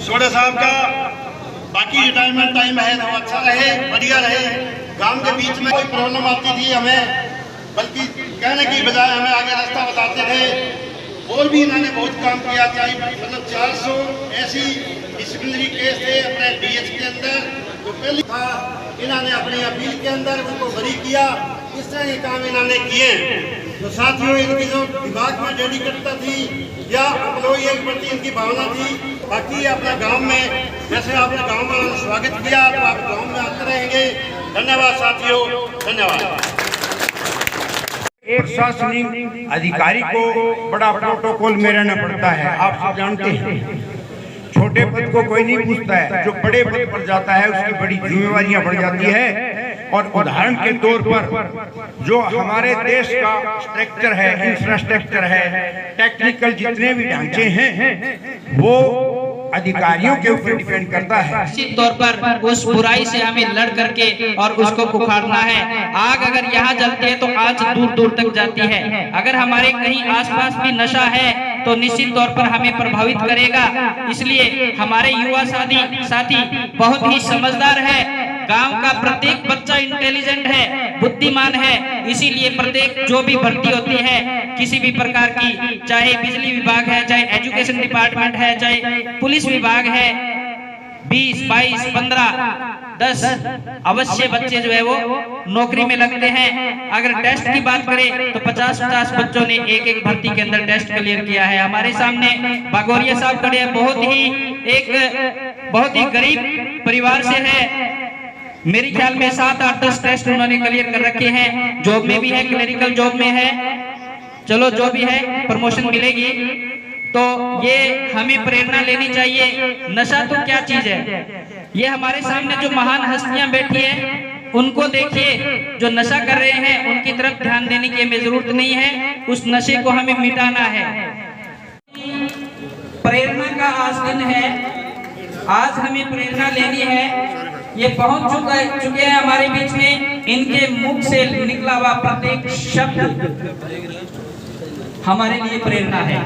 Soda साहब का बाकी रिटायरमेंट टाइम है वो अच्छा रहे, बढ़िया रहे। गांव के बीच में कोई प्रॉब्लम आती थी हमें, बल्कि कहने की बजाय हमें आगे रास्ता बताते थे। और भी इन्होंने बहुत काम किया, चाहे मतलब 400 ऐसी डिसिप्लिनरी केस थे अपने डीएच के अंदर, जो पहले था इन्होंने अपनी अपील के अंदर उनको बरी किया। इस तरह के काम इन्होंने किए। तो साथियों, इनकी जो दिमाग में डेडिकेटता थी या एम्प्लॉई के प्रति इनकी भावना थी। बाकी अपना गांव में जैसे आपने गांव में स्वागत किया तो आप गांव में आते रहेंगे। धन्यवाद साथियों, धन्यवाद। एक प्रशासनिक अधिकारी को बड़ा प्रोटोकॉल में रहना पड़ता है, आप सब जानते हैं। छोटे पद को कोई नहीं पूछता है, जो बड़े पद पर जाता है उसकी बड़ी जिम्मेवारियां बढ़ जाती है। और उदाहरण के तौर पर जो हमारे देश का स्ट्रक्चर है, इंफ्रास्ट्रक्चर है, टेक्निकल जितने भी ढांचे हैं वो अधिकारियों के ऊपर डिपेंड करता है। निश्चित तौर पर उस बुराई से हमें लड़ करके और उसको उखाड़ना है। आग अगर यहाँ जलती है तो आग दूर दूर तक जाती है। अगर हमारे कहीं आसपास भी नशा है तो निश्चित तौर पर हमें प्रभावित करेगा। इसलिए हमारे युवा साथी बहुत ही समझदार है। गांव का प्रत्येक बच्चा इंटेलिजेंट है, बुद्धिमान है। इसीलिए प्रत्येक जो भी भर्ती होती है किसी भी प्रकार की, चाहे बिजली विभाग है, चाहे एजुकेशन डिपार्टमेंट है, चाहे पुलिस विभाग है, 20, 22, 15, 10 अवश्य बच्चे जो है वो नौकरी में लगते हैं। अगर टेस्ट की बात करें तो 50-50 बच्चों ने एक भर्ती के अंदर टेस्ट क्लियर किया है। हमारे सामने बागोरिया साहब खड़े हैं, बहुत ही गरीब परिवार से है। मेरे ख्याल में 7, 8, 10 टेस्ट उन्होंने क्लियर कर रखे हैं। जॉब में भी है, क्लरिकल जॉब में है। चलो जो भी है प्रमोशन मिलेगी। तो ये हमें प्रेरणा लेनी चाहिए। नशा तो क्या चीज है, ये हमारे सामने जो महान हस्तियां बैठी हैं उनको देखिए, जो नशा कर रहे हैं उनकी तरफ ध्यान देने की हमें जरूरत नहीं है। उस नशे को हमें मिटाना है। प्रेरणा का आज दिन है, आज हमें प्रेरणा लेनी है। ये पहुंच चुके हैं हमारे बीच में। इनके मुख से निकला हुआ प्रत्येक शब्द हमारे लिए प्रेरणा है।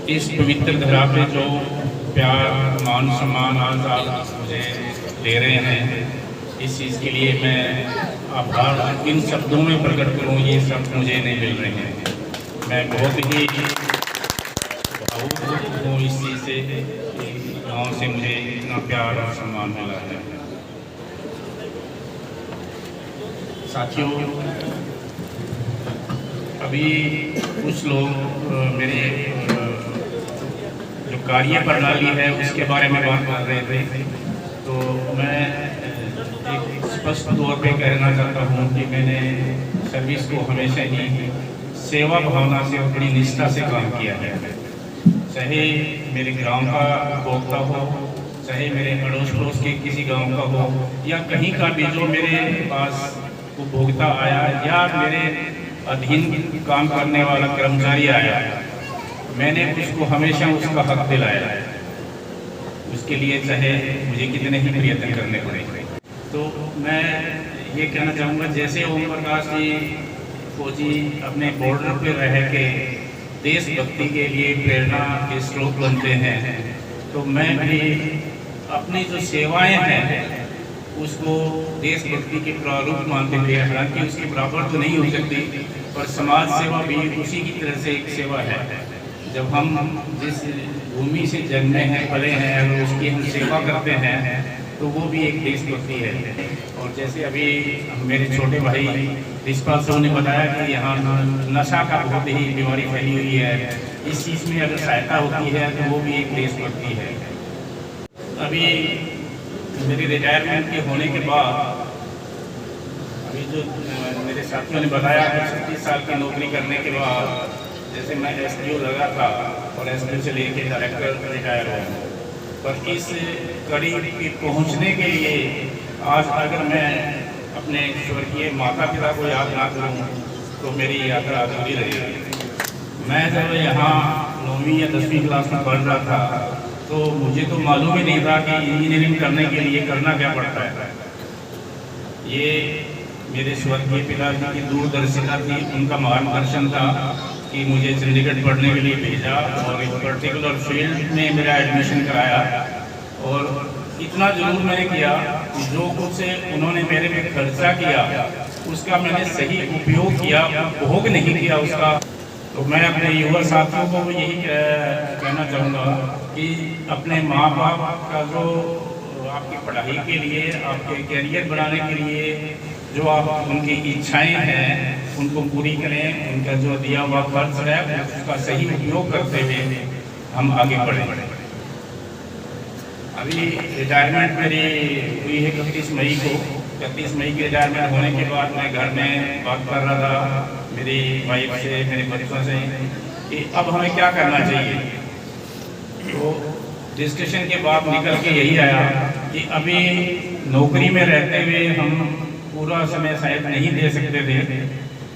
इस पवित्र धरा पे जो प्यार, मान, सम्मान आज आप मुझे दे रहे हैं, इस चीज़ के लिए मैं आभार इन शब्दों में प्रकट करूं, ये शब्द मुझे नहीं मिल रहे हैं। मैं बहुत ही भावुक हूँ इस चीज़ से, गाँव से मुझे इतना प्यार और सम्मान मिला है। साथियों, अभी कुछ लोग मेरे जो कार्य प्रणाली है उसके बारे में बात कर रहे थे। तो मैं एक स्पष्ट तौर पे कहना चाहता हूँ कि मैंने सर्विस को हमेशा ही सेवा भावना से, बड़ी निष्ठा से काम किया है। चाहे मेरे गांव का उपभोक्ता हो, चाहे मेरे अड़ोस पड़ोस के किसी गांव का हो, या कहीं का भी जो मेरे पास उपभोक्ता आया या मेरे अधीन काम करने वाला कर्मचारी आया, मैंने उसको हमेशा उसका हक दिलाया है। उसके लिए चाहे मुझे कितने ही प्रयत्न करने पड़े। तो मैं ये कहना चाहूँगा, जैसे ओम प्रकाश जी फौजी अपने बॉर्डर पर रह के देशभक्ति के लिए प्रेरणा के स्रोत बनते हैं, तो मैं भी अपनी जो सेवाएं हैं उसको देशभक्ति के प्रारूप मानते हुए, हालांकि उसके बराबर तो नहीं हो सकती, पर समाज सेवा भी उसी की तरह से एक सेवा है। जब हम जिस भूमि से जन्मे हैं, पले हैं, अगर उसकी हम सेवा करते हैं तो वो भी एक देशभक्ति है। और जैसे अभी मेरे छोटे भाई रिशपाल साहब ने बताया कि यहाँ नशा का बहुत ही बीमारी फैली हुई है, इस चीज़ में अगर सहायता होती है तो वो भी एक देशभक्ति है। अभी मेरी रिटायरमेंट के होने के बाद अभी जो मेरे साथियों ने बताया कि 36 साल की नौकरी करने के बाद जैसे मैं SDO लगा था और SDO से लेके डायरेक्टर रिटायर हुआ, पर इस कड़ी के पहुंचने के लिए आज अगर मैं अपने स्वर्गीय माता पिता को याद ना करूं तो मेरी यात्रा अधूरी रहेगी। मैं जब यहाँ 9वीं या 10वीं क्लास में पढ़ रहा था तो मुझे तो मालूम ही नहीं था कि इंजीनियरिंग करने के लिए करना क्या पड़ता है। ये मेरे स्वर्गीय पिताजी की दूरदर्शिता थी, उनका मार्गदर्शन था। कि मुझे चंडीगढ़ पढ़ने के लिए भेजा और एक पर्टिकुलर फील्ड में मेरा एडमिशन कराया। और इतना जरूर मैंने किया कि जो कुछ उन्होंने मेरे पे खर्चा किया उसका मैंने सही उपयोग किया, उपभोग नहीं किया उसका। तो मैं अपने युवा साथियों को यही कहना चाहूँगा कि अपने माँ बाप का जो आपकी पढ़ाई के लिए, आपके करियर बनाने के लिए जो आप उनकी इच्छाएं हैं उनको पूरी करें। उनका जो दिया हुआ खर्च है उसका सही उपयोग करते हुए हम आगे बढ़ें। अभी रिटायरमेंट मेरी हुई है 31 मई को। 31 मई की रिटायरमेंट होने के बाद मैं घर में बात कर रहा था मेरी वाइफ से, मेरे बच्चों से कि अब हमें क्या करना चाहिए। तो डिस्कशन के बाद निकल के यही आया कि अभी नौकरी में रहते हुए हम पूरा समय शायद नहीं दे सकते थे,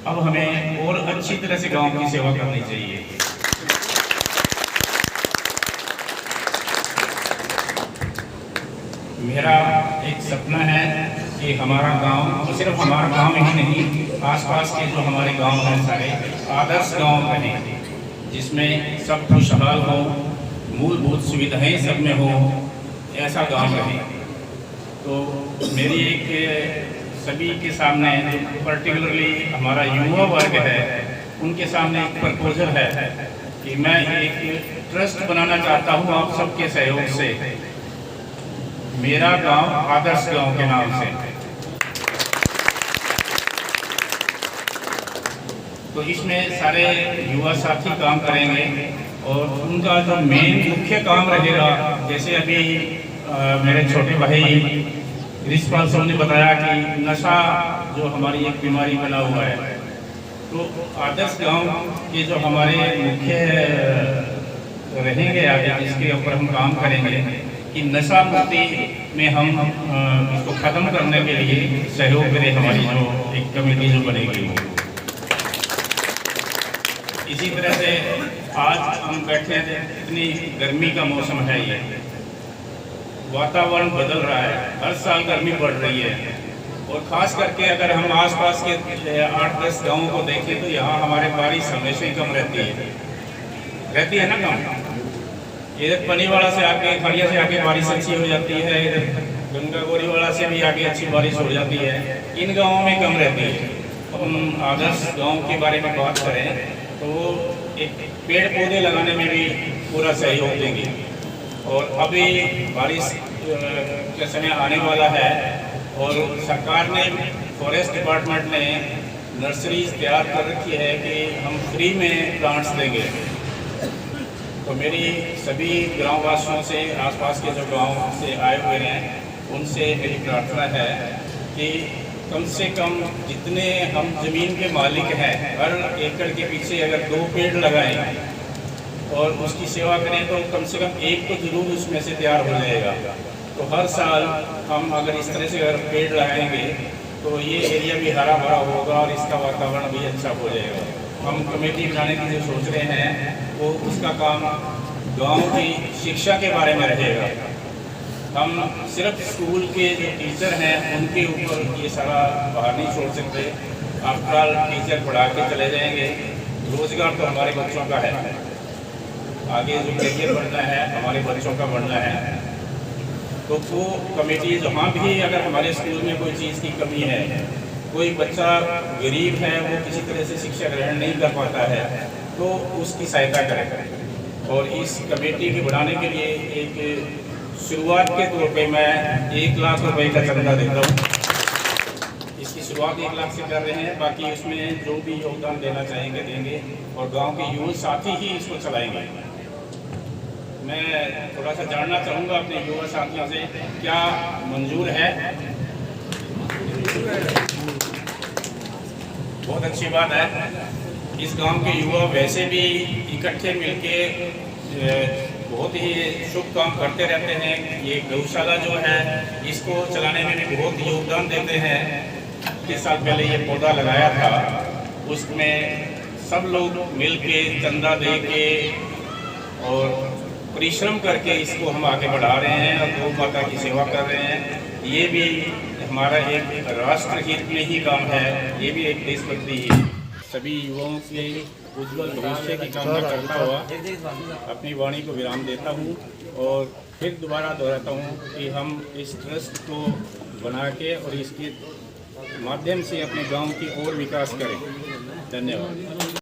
अब हमें और अच्छी तरह से गांव की सेवा करनी चाहिए। मेरा एक सपना है कि हमारा गांव, सिर्फ हमारा गांव ही नहीं, आसपास के जो हमारे गांव हैं सारे आदर्श गांव बने, जिसमें सब खुशहाल हो, मूलभूत सुविधाएं सब में हो, ऐसा गांव रहे। तो मेरी एक सभी के सामने, पर्टिकुलरली हमारा युवा वर्ग है, उनके सामने एक प्रपोजल है कि मैं एक ट्रस्ट बनाना चाहता हूँ आप सबके सहयोग से, मेरा गांव आदर्श गांव के नाम से। तो इसमें सारे युवा साथी काम करेंगे और उनका जो मेन मुख्य काम रहेगा, जैसे अभी मेरे छोटे भाई रिशपाल साहब ने बताया कि नशा जो हमारी एक बीमारी बना हुआ है, तो आदर्श गांव के जो हमारे मुख्य रहेंगे आगे, जिसके ऊपर हम काम करेंगे कि नशा मुक्ति में हम इसको ख़त्म करने के लिए सहयोग करें। हमारी जो एक कमेटी जो बनेगी, इसी तरह से आज हम बैठे हैं, इतनी गर्मी का मौसम है, ये वातावरण बदल रहा है, हर साल गर्मी बढ़ रही है। और ख़ास करके अगर हम आसपास के 8-10 गाँवों को देखें तो यहाँ हमारे बारिश हमेशा ही कम रहती है ना कम। इधर पनीवाड़ा से आके, खड़िया से आके बारिश अच्छी हो जाती है, इधर गंगा गोरीवाड़ा से भी आगे अच्छी बारिश हो जाती है, इन गाँवों में कम रहती है। हम आदर्श गाँव के बारे में बात करें तो एक पेड़ पौधे लगाने में भी पूरा सहयोग देंगे। और अभी बारिश का समय आने वाला है और सरकार ने, फॉरेस्ट डिपार्टमेंट ने नर्सरीज तैयार कर रखी है कि हम फ्री में प्लांट्स देंगे। तो मेरी सभी ग्रामवासियों से, आसपास के जो गांव से आए हुए हैं, उनसे मेरी प्रार्थना है कि कम से कम जितने हम ज़मीन के मालिक हैं, हर एकड़ के पीछे अगर 2 पेड़ लगाएं और उसकी सेवा करें तो कम से कम एक तो जरूर उसमें से तैयार हो जाएगा। तो हर साल हम अगर इस तरह से अगर पेड़ लगाएंगे तो ये एरिया भी हरा भरा होगा और इसका वातावरण भी अच्छा हो जाएगा। हम कमेटी बनाने की जो सोच रहे हैं वो उसका काम गांव की शिक्षा के बारे में रहेगा। हम सिर्फ स्कूल के जो टीचर हैं उनके ऊपर ये सारा बाहर नहीं छोड़ सकते। आफ्टर टीचर पढ़ा के चले जाएंगे, रोजगार तो हमारे बच्चों का है, आगे जो करियर बढ़ना है हमारे बच्चों का बढ़ना है। तो वो कमेटी जहाँ भी अगर हमारे स्कूल में कोई चीज़ की कमी है, कोई बच्चा गरीब है, वो किसी तरह से शिक्षा ग्रहण नहीं कर पाता है, तो उसकी सहायता करें। और इस कमेटी के बढ़ाने के लिए एक शुरुआत के तौर पे मैं 1 लाख रुपए का चंदा देता हूँ। इसकी शुरुआत 1 लाख से कर रहे हैं, बाकी उसमें जो भी योगदान देना चाहेंगे देंगे और गांव के युवा साथी ही इसको चलाएंगे। मैं थोड़ा सा जानना चाहूँगा अपने युवा साथियों से, क्या मंजूर है? बहुत अच्छी बात है। इस गांव के युवा वैसे भी इकट्ठे मिलके बहुत ही शुभ काम करते रहते हैं। ये गौशाला जो है इसको चलाने में भी बहुत योगदान देते हैं। 30 साल पहले ये पौधा लगाया था, उसमें सब लोग मिलके चंदा दे के और परिश्रम करके इसको हम आगे बढ़ा रहे हैं और गौ माता की सेवा कर रहे हैं। ये भी हमारा एक राष्ट्र हित में ही काम है, ये भी एक देशभक्ति है। सभी युवाओं से उज्ज्वल भविष्य की कामना करता हुआ अपनी वाणी को विराम देता हूँ और फिर दोबारा दोहराता हूँ कि हम इस ट्रस्ट को बना के और इसके माध्यम से अपने गांव की और विकास करें। धन्यवाद।